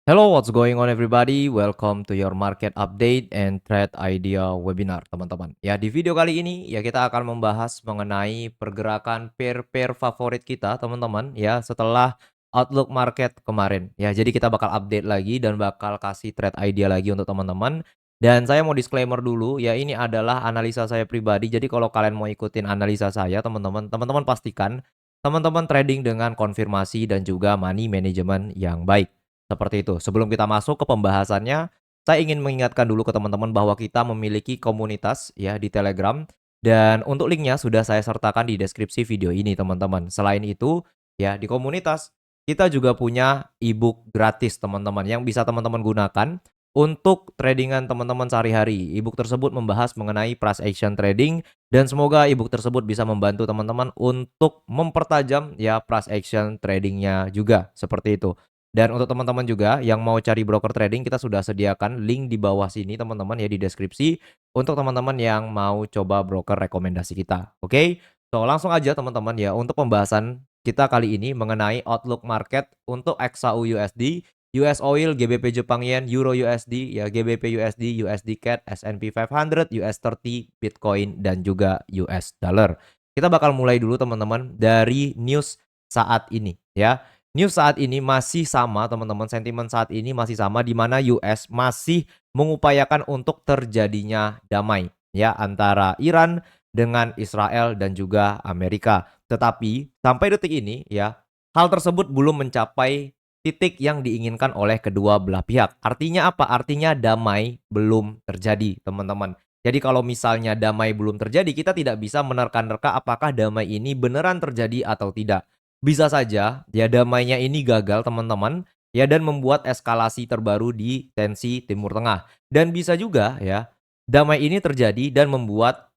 Hello, what's going on everybody? Welcome to your market update and trade idea webinar, teman-teman. Ya, di video kali ini ya kita akan membahas mengenai pergerakan pair-pair favorit kita, teman-teman, ya, setelah outlook market kemarin. Ya, jadi kita bakal update lagi dan bakal kasih trade idea lagi untuk teman-teman. Dan saya mau disclaimer dulu, ya ini adalah analisa saya pribadi. Jadi kalau kalian mau ikutin analisa saya, teman-teman pastikan teman-teman trading dengan konfirmasi dan juga money management yang baik. Seperti itu. Sebelum kita masuk ke pembahasannya, saya ingin mengingatkan dulu ke teman-teman bahwa kita memiliki komunitas ya di Telegram dan untuk linknya sudah saya sertakan di deskripsi video ini, teman-teman. Selain itu, ya di komunitas kita juga punya ebook gratis, teman-teman, yang bisa teman-teman gunakan untuk tradingan teman-teman sehari-hari. Ebook tersebut membahas mengenai price action trading dan semoga ebook tersebut bisa membantu teman-teman untuk mempertajam ya price action tradingnya juga, seperti itu. Dan untuk teman-teman juga yang mau cari broker trading, kita sudah sediakan link di bawah sini teman-teman ya di deskripsi untuk teman-teman yang mau coba broker rekomendasi kita. Oke? So, langsung aja teman-teman ya untuk pembahasan kita kali ini mengenai outlook market untuk XAU USD, US Oil, GBP Jepang Yen, Euro USD, ya GBP USD, USD CAD, S&P 500, US 30, Bitcoin dan juga US dollar. Kita bakal mulai dulu teman-teman dari news saat ini ya. News saat ini masih sama teman-teman, sentimen saat ini masih sama di mana US masih mengupayakan untuk terjadinya damai ya antara Iran dengan Israel dan juga Amerika. Tetapi sampai detik ini ya, hal tersebut belum mencapai titik yang diinginkan oleh kedua belah pihak. Artinya apa? Artinya damai belum terjadi, teman-teman. Jadi kalau misalnya damai belum terjadi, kita tidak bisa menerka-nerka apakah damai ini beneran terjadi atau tidak. Bisa saja ya damainya ini gagal teman-teman ya dan membuat eskalasi terbaru di tensi Timur Tengah. Dan bisa juga ya damai ini terjadi dan membuat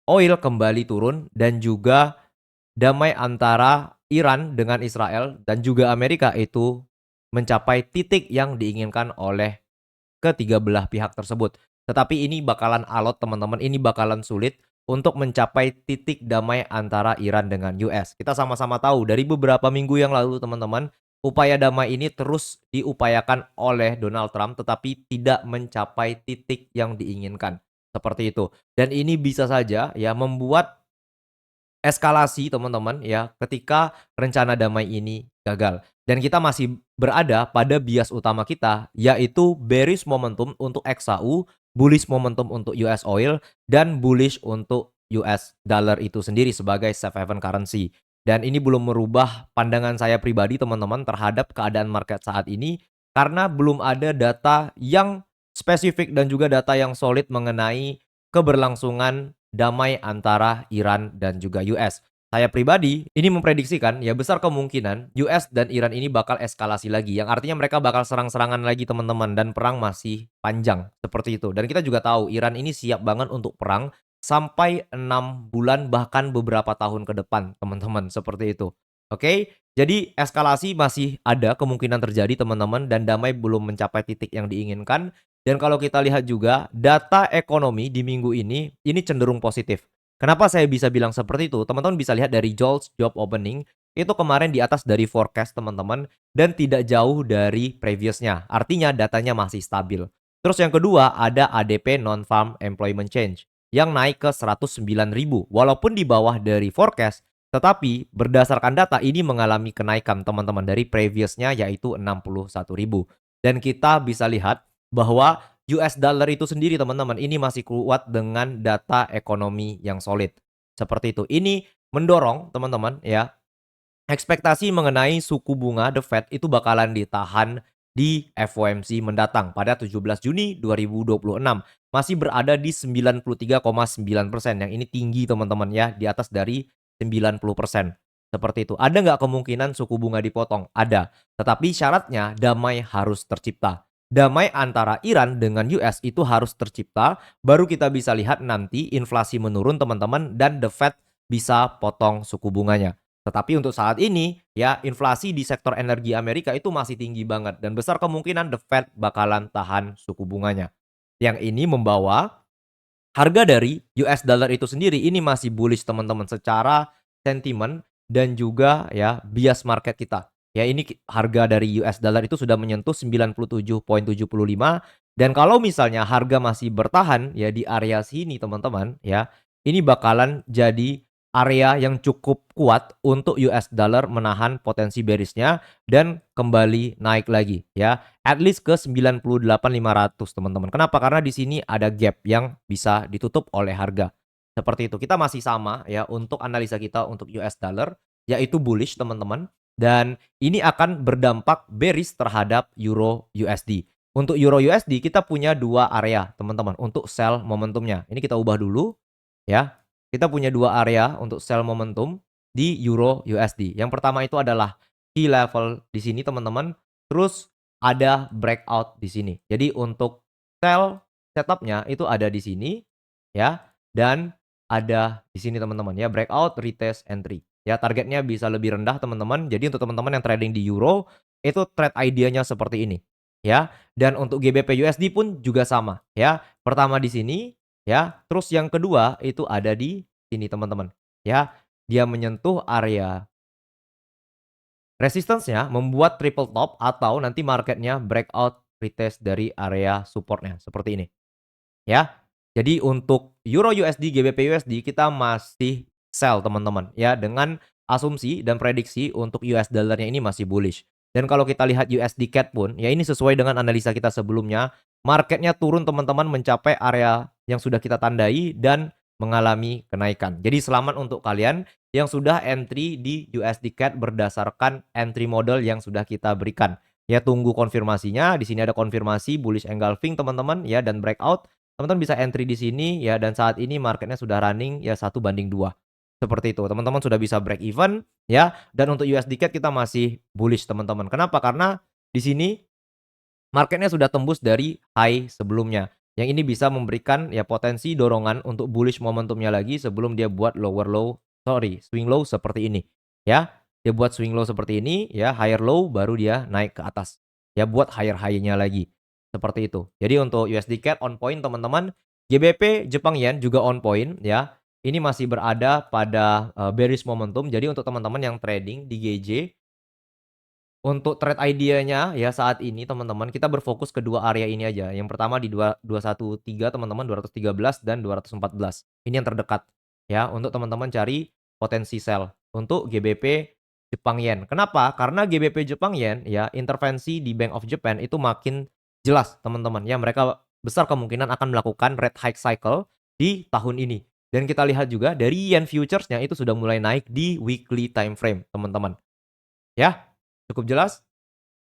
oil kembali turun dan juga damai antara Iran dengan Israel dan juga Amerika itu mencapai titik yang diinginkan oleh ketiga belah pihak tersebut. Tetapi ini bakalan alot teman-teman, ini bakalan sulit untuk mencapai titik damai antara Iran dengan US. Kita sama-sama tahu dari beberapa minggu yang lalu teman-teman, upaya damai ini terus diupayakan oleh Donald Trump tetapi tidak mencapai titik yang diinginkan. Seperti itu. Dan ini bisa saja ya membuat eskalasi teman-teman ya, ketika rencana damai ini gagal. Dan kita masih berada pada bias utama kita, yaitu bearish momentum untuk XAU, bullish momentum untuk US Oil, dan bullish untuk US Dollar itu sendiri sebagai safe haven currency. Dan ini belum merubah pandangan saya pribadi teman-teman terhadap keadaan market saat ini, karena belum ada data yang spesifik dan juga data yang solid mengenai keberlangsungan damai antara Iran dan juga US. Saya pribadi ini memprediksikan ya besar kemungkinan US dan Iran ini bakal eskalasi lagi yang artinya mereka bakal serang-serangan lagi teman-teman dan perang masih panjang seperti itu. Dan kita juga tahu Iran ini siap banget untuk perang sampai 6 bulan bahkan beberapa tahun ke depan teman-teman seperti itu. Oke, jadi eskalasi masih ada kemungkinan terjadi teman-teman dan damai belum mencapai titik yang diinginkan. Dan kalau kita lihat juga data ekonomi di minggu ini cenderung positif. Kenapa saya bisa bilang seperti itu? Teman-teman bisa lihat dari JOLTS Job Opening, itu kemarin di atas dari forecast teman-teman dan tidak jauh dari previousnya. Artinya datanya masih stabil. Terus yang kedua ada ADP Non-Farm Employment Change yang naik ke 109.000. Walaupun di bawah dari forecast, tetapi berdasarkan data ini mengalami kenaikan teman-teman dari previousnya yaitu 61.000. Dan kita bisa lihat bahwa US dollar itu sendiri teman-teman, ini masih kuat dengan data ekonomi yang solid. Seperti itu. Ini mendorong teman-teman ya, ekspektasi mengenai suku bunga The Fed itu bakalan ditahan di FOMC mendatang pada 17 Juni 2026. Masih berada di 93,9%. Yang ini tinggi teman-teman ya, di atas dari 90%. Seperti itu. Ada nggak kemungkinan suku bunga dipotong? Ada. Tetapi syaratnya damai harus tercipta. Damai antara Iran dengan US itu harus tercipta, baru kita bisa lihat nanti inflasi menurun teman-teman dan The Fed bisa potong suku bunganya. Tetapi untuk saat ini, ya inflasi di sektor energi Amerika itu masih tinggi banget dan besar kemungkinan The Fed bakalan tahan suku bunganya. Yang ini membawa harga dari US dollar itu sendiri ini masih bullish teman-teman secara sentimen dan juga ya bias market kita. Ya ini harga dari US dollar itu sudah menyentuh 97,75 dan kalau misalnya harga masih bertahan ya di area sini teman-teman ya, ini bakalan jadi area yang cukup kuat untuk US dollar menahan potensi bearish-nya dan kembali naik lagi ya. At least ke 98.500 teman-teman. Kenapa? Karena di sini ada gap yang bisa ditutup oleh harga. Seperti itu. Kita masih sama ya untuk analisa kita untuk US dollar yaitu bullish teman-teman dan ini akan berdampak bearish terhadap Euro USD. Untuk Euro USD kita punya dua area teman-teman untuk sell momentumnya. Ini kita ubah dulu ya. Kita punya dua area untuk sell momentum di Euro USD. Yang pertama itu adalah key level di sini teman-teman. Terus ada breakout di sini. Jadi untuk sell setupnya itu ada di sini ya dan ada di sini teman-teman ya breakout, retest, entry. Ya targetnya bisa lebih rendah teman-teman. Jadi untuk teman-teman yang trading di euro itu trade idenya seperti ini ya. Dan untuk GBP USD pun juga sama ya. Pertama di sini ya, terus yang kedua itu ada di sini teman-teman ya. Dia menyentuh area resistance-nya membuat triple top atau nanti marketnya breakout retest dari area supportnya seperti ini. Ya. Jadi untuk Euro USD, GBP USD kita masih sell teman-teman ya dengan asumsi dan prediksi untuk US dollarnya ini masih bullish. Dan kalau kita lihat USD CAD pun ya ini sesuai dengan analisa kita sebelumnya, marketnya turun teman-teman mencapai area yang sudah kita tandai dan mengalami kenaikan. Jadi selamat untuk kalian yang sudah entry di USD CAD berdasarkan entry model yang sudah kita berikan. Ya tunggu konfirmasinya, di sini ada konfirmasi bullish engulfing teman-teman ya dan breakout. Teman-teman bisa entry di sini ya dan saat ini marketnya sudah running ya 1:2. Seperti itu. Teman-teman sudah bisa break even ya dan untuk USD CAD kita masih bullish teman-teman. Kenapa? Karena di sini marketnya sudah tembus dari high sebelumnya. Yang ini bisa memberikan ya potensi dorongan untuk bullish momentumnya lagi sebelum dia buat swing low seperti ini. Ya, dia buat swing low seperti ini ya, higher low baru dia naik ke atas. Ya buat higher high-nya lagi. Seperti itu. Jadi untuk USD CAD on point teman-teman, GBP Jepang Yen juga on point ya. Ini masih berada pada bearish momentum. Jadi untuk teman-teman yang trading di GJ untuk trade idenya ya saat ini teman-teman kita berfokus ke dua area ini aja. Yang pertama di 213 teman-teman 213 dan 214. Ini yang terdekat ya untuk teman-teman cari potensi sell untuk GBP Jepang Yen. Kenapa? Karena GBP Jepang Yen ya intervensi di Bank of Japan itu makin jelas teman-teman ya mereka besar kemungkinan akan melakukan rate hike cycle di tahun ini. Dan kita lihat juga dari yen futures-nya itu sudah mulai naik di weekly time frame teman-teman. Ya, cukup jelas?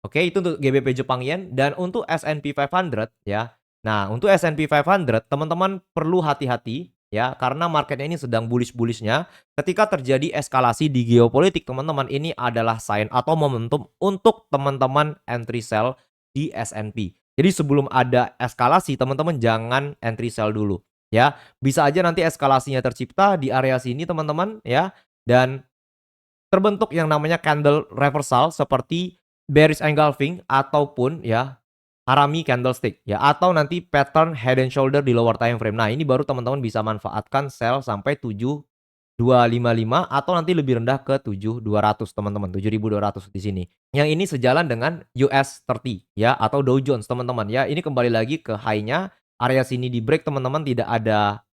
Oke, itu untuk GBP Jepang Yen dan untuk S&P 500 ya. Nah, untuk S&P 500 teman-teman perlu hati-hati ya karena marketnya ini sedang bullish-bullishnya. Ketika terjadi eskalasi di geopolitik teman-teman ini adalah sign atau momentum untuk teman-teman entry sell di S&P. Jadi sebelum ada eskalasi teman-teman jangan entry sell dulu ya. Bisa aja nanti eskalasinya tercipta di area sini teman-teman ya dan terbentuk yang namanya candle reversal seperti bearish engulfing ataupun ya harami candlestick ya atau nanti pattern head and shoulder di lower time frame. Nah, ini baru teman-teman bisa manfaatkan sell sampai 7.255 atau nanti lebih rendah ke 7.200 teman-teman, 7.200 di sini. Yang ini sejalan dengan US 30 ya atau Dow Jones teman-teman ya. Ini kembali lagi ke high-nya, area sini di break teman-teman tidak ada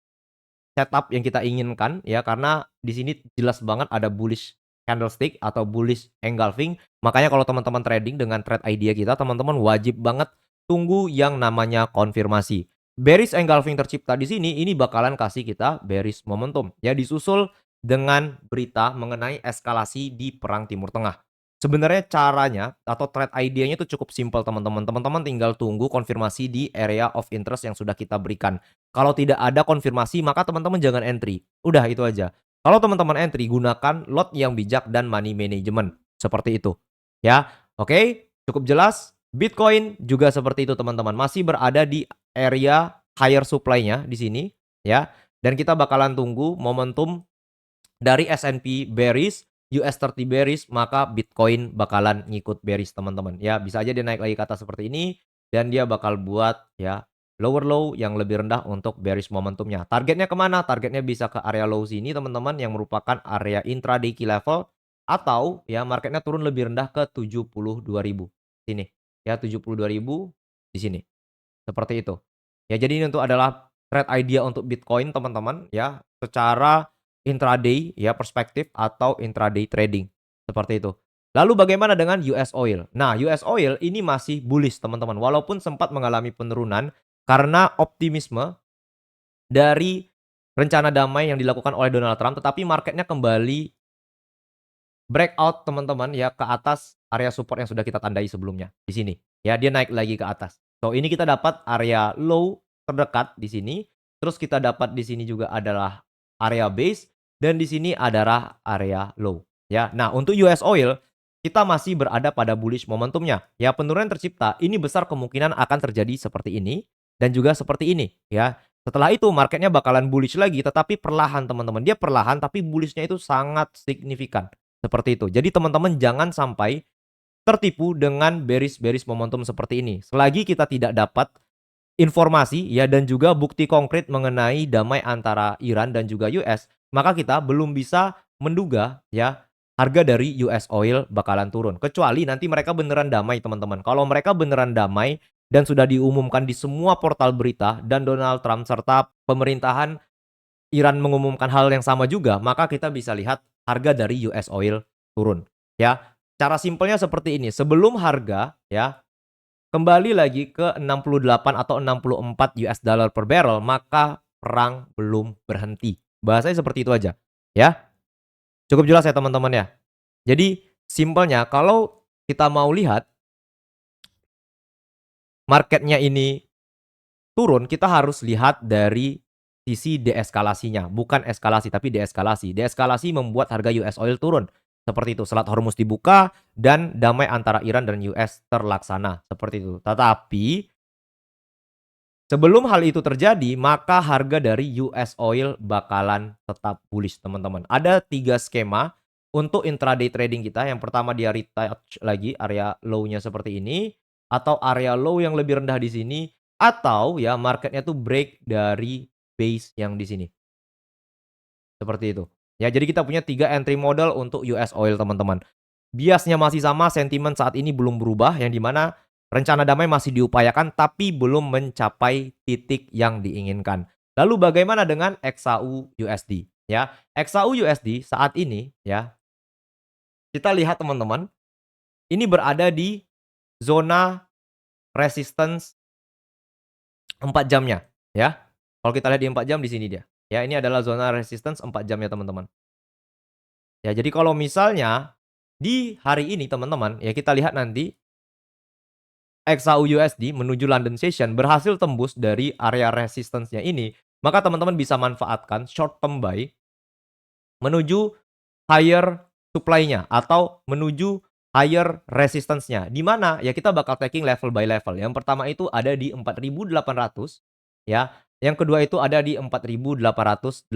setup yang kita inginkan ya karena di sini jelas banget ada bullish candlestick atau bullish engulfing. Makanya kalau teman-teman trading dengan trade idea kita, teman-teman wajib banget tunggu yang namanya konfirmasi. Bearish engulfing tercipta di sini ini bakalan kasih kita bearish momentum ya disusul dengan berita mengenai eskalasi di perang Timur Tengah. Sebenarnya caranya atau trade idenya itu cukup simpel teman-teman. Teman-teman tinggal tunggu konfirmasi di area of interest yang sudah kita berikan. Kalau tidak ada konfirmasi maka teman-teman jangan entry. Udah itu aja. Kalau teman-teman entry gunakan lot yang bijak dan money management. Seperti itu. Ya. Oke, cukup jelas. Bitcoin juga seperti itu teman-teman. Masih berada di area higher supply-nya di sini ya. Dan kita bakalan tunggu momentum dari S&P bearish, US 30 bearish, maka Bitcoin bakalan ngikut bearish teman-teman. Ya, bisa aja dia naik lagi ke atas seperti ini dan dia bakal buat ya lower low yang lebih rendah untuk bearish momentumnya. Targetnya kemana? Targetnya bisa ke area low sini teman-teman yang merupakan area intraday key level atau ya marketnya turun lebih rendah ke 72.000 sini, ya 72.000 di sini, seperti itu. Ya jadi ini untuk adalah trade idea untuk Bitcoin teman-teman ya, secara intraday ya perspektif atau intraday trading, seperti itu. Lalu bagaimana dengan US Oil? Nah, US Oil ini masih bullish teman-teman, walaupun sempat mengalami penurunan karena optimisme dari rencana damai yang dilakukan oleh Donald Trump, tetapi marketnya kembali breakout teman-teman ya ke atas area support yang sudah kita tandai sebelumnya di sini. Ya, dia naik lagi ke atas. So, ini kita dapat area low terdekat di sini, terus kita dapat di sini juga adalah area base dan di sini adalah area low. Ya. Nah, untuk US Oil kita masih berada pada bullish momentumnya. Ya, penurunan tercipta ini besar kemungkinan akan terjadi seperti ini dan juga seperti ini ya. Setelah itu marketnya bakalan bullish lagi tetapi perlahan teman-teman. Dia perlahan tapi bullishnya itu sangat signifikan. Seperti itu. Jadi teman-teman jangan sampai tertipu dengan bearish momentum seperti ini. Selagi kita tidak dapat informasi ya dan juga bukti konkret mengenai damai antara Iran dan juga US, maka kita belum bisa menduga ya harga dari US Oil bakalan turun. Kecuali nanti mereka beneran damai teman-teman. Kalau mereka beneran damai dan sudah diumumkan di semua portal berita dan Donald Trump serta pemerintahan Iran mengumumkan hal yang sama juga, maka kita bisa lihat harga dari US Oil turun, ya. Cara simpelnya seperti ini, sebelum harga ya kembali lagi ke 68 atau 64 US dollar per barrel, maka perang belum berhenti. Bahasanya seperti itu aja, ya. Cukup jelas ya teman-teman ya. Jadi simpelnya kalau kita mau lihat marketnya ini turun, kita harus lihat dari sisi deeskalasinya, bukan eskalasi tapi deeskalasi. Deeskalasi membuat harga US Oil turun. Seperti itu, Selat Hormuz dibuka dan damai antara Iran dan US terlaksana, seperti itu. Tetapi sebelum hal itu terjadi, maka harga dari US Oil bakalan tetap bullish, teman-teman. Ada 3 skema untuk intraday trading kita. Yang pertama dia retouch lagi area low-nya seperti ini, atau area low yang lebih rendah di sini, atau ya marketnya tuh break dari base yang di sini. Seperti itu. Ya, jadi kita punya 3 entry model untuk US Oil, teman-teman. Biasnya masih sama, sentimen saat ini belum berubah, yang di mana rencana damai masih diupayakan, tapi belum mencapai titik yang diinginkan. Lalu bagaimana dengan XAU USD? Ya, XAU USD saat ini, ya, kita lihat teman-teman, ini berada di zona resistance 4 jamnya, ya. Kalau kita lihat di 4 jam di sini dia. Ya, ini adalah zona resistance 4 jam ya teman-teman. Ya, jadi kalau misalnya di hari ini teman-teman, ya kita lihat nanti XAU USD menuju London Session berhasil tembus dari area resistance-nya ini, maka teman-teman bisa manfaatkan short term buy menuju higher supply-nya atau menuju higher resistance-nya. Di mana ya kita bakal taking level by level. Yang pertama itu ada di 4.800 ya. Yang kedua itu ada di 4.880,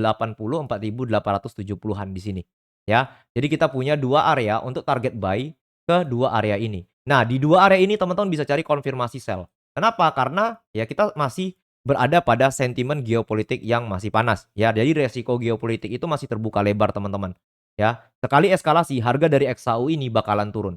4.870-an di sini. Ya. Jadi kita punya dua area untuk target buy ke dua area ini. Nah, di dua area ini teman-teman bisa cari konfirmasi sell. Kenapa? Karena ya kita masih berada pada sentimen geopolitik yang masih panas ya. Jadi resiko geopolitik itu masih terbuka lebar teman-teman. Ya, sekali eskalasi harga dari XAU ini bakalan turun.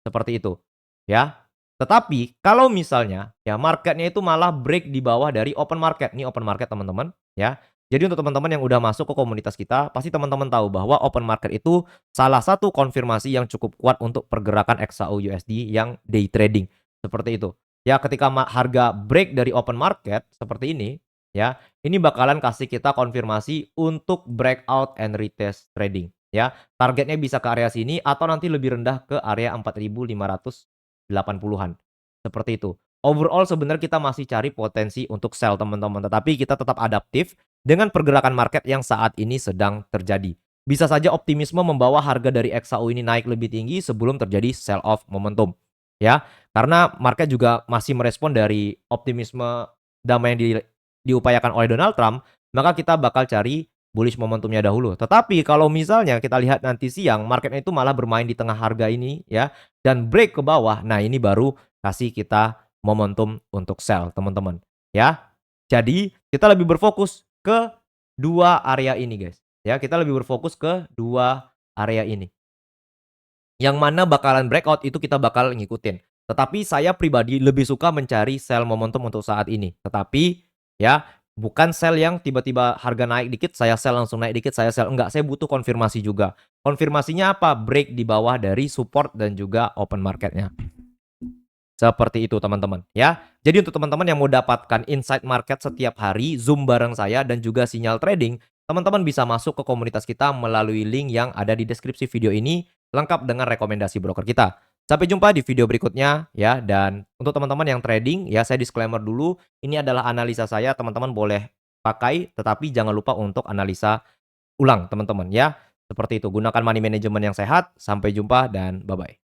Seperti itu, ya. Tetapi kalau misalnya ya marketnya itu malah break di bawah dari open market. Ini open market teman-teman, ya. Jadi untuk teman-teman yang udah masuk ke komunitas kita, pasti teman-teman tahu bahwa open market itu salah satu konfirmasi yang cukup kuat untuk pergerakan XAU USD yang day trading. Seperti itu. Ya, ketika harga break dari open market seperti ini, ya, ini bakalan kasih kita konfirmasi untuk breakout and retest trading. Ya, targetnya bisa ke area sini atau nanti lebih rendah ke area 4.580-an. Seperti itu. Overall sebenarnya kita masih cari potensi untuk sell teman-teman, tetapi kita tetap adaptif dengan pergerakan market yang saat ini sedang terjadi. Bisa saja optimisme membawa harga dari XAU ini naik lebih tinggi sebelum terjadi sell off momentum. Ya, karena market juga masih merespon dari optimisme damai yang diupayakan oleh Donald Trump, maka kita bakal cari bullish momentumnya dahulu. Tetapi kalau misalnya kita lihat nanti siang, marketnya itu malah bermain di tengah harga ini ya, dan break ke bawah. Nah, ini baru kasih kita momentum untuk sell, teman-teman. Ya. Jadi, kita lebih berfokus ke dua area ini, guys. Ya, kita lebih berfokus ke dua area ini. Yang mana bakalan breakout itu kita bakal ngikutin. Tetapi saya pribadi lebih suka mencari sell momentum untuk saat ini. Tetapi ya, bukan sell yang tiba-tiba harga naik dikit, saya sell langsung naik dikit, saya sell. Enggak, saya butuh konfirmasi juga. Konfirmasinya apa? Break di bawah dari support dan juga open marketnya. Seperti itu teman-teman ya. Jadi untuk teman-teman yang mau dapatkan insight market setiap hari, Zoom bareng saya dan juga sinyal trading, teman-teman bisa masuk ke komunitas kita melalui link yang ada di deskripsi video ini, lengkap dengan rekomendasi broker kita. Sampai jumpa di video berikutnya ya, dan untuk teman-teman yang trading ya, saya disclaimer dulu, ini adalah analisa saya, teman-teman boleh pakai tetapi jangan lupa untuk analisa ulang teman-teman ya. Seperti itu, gunakan money management yang sehat. Sampai jumpa dan bye-bye.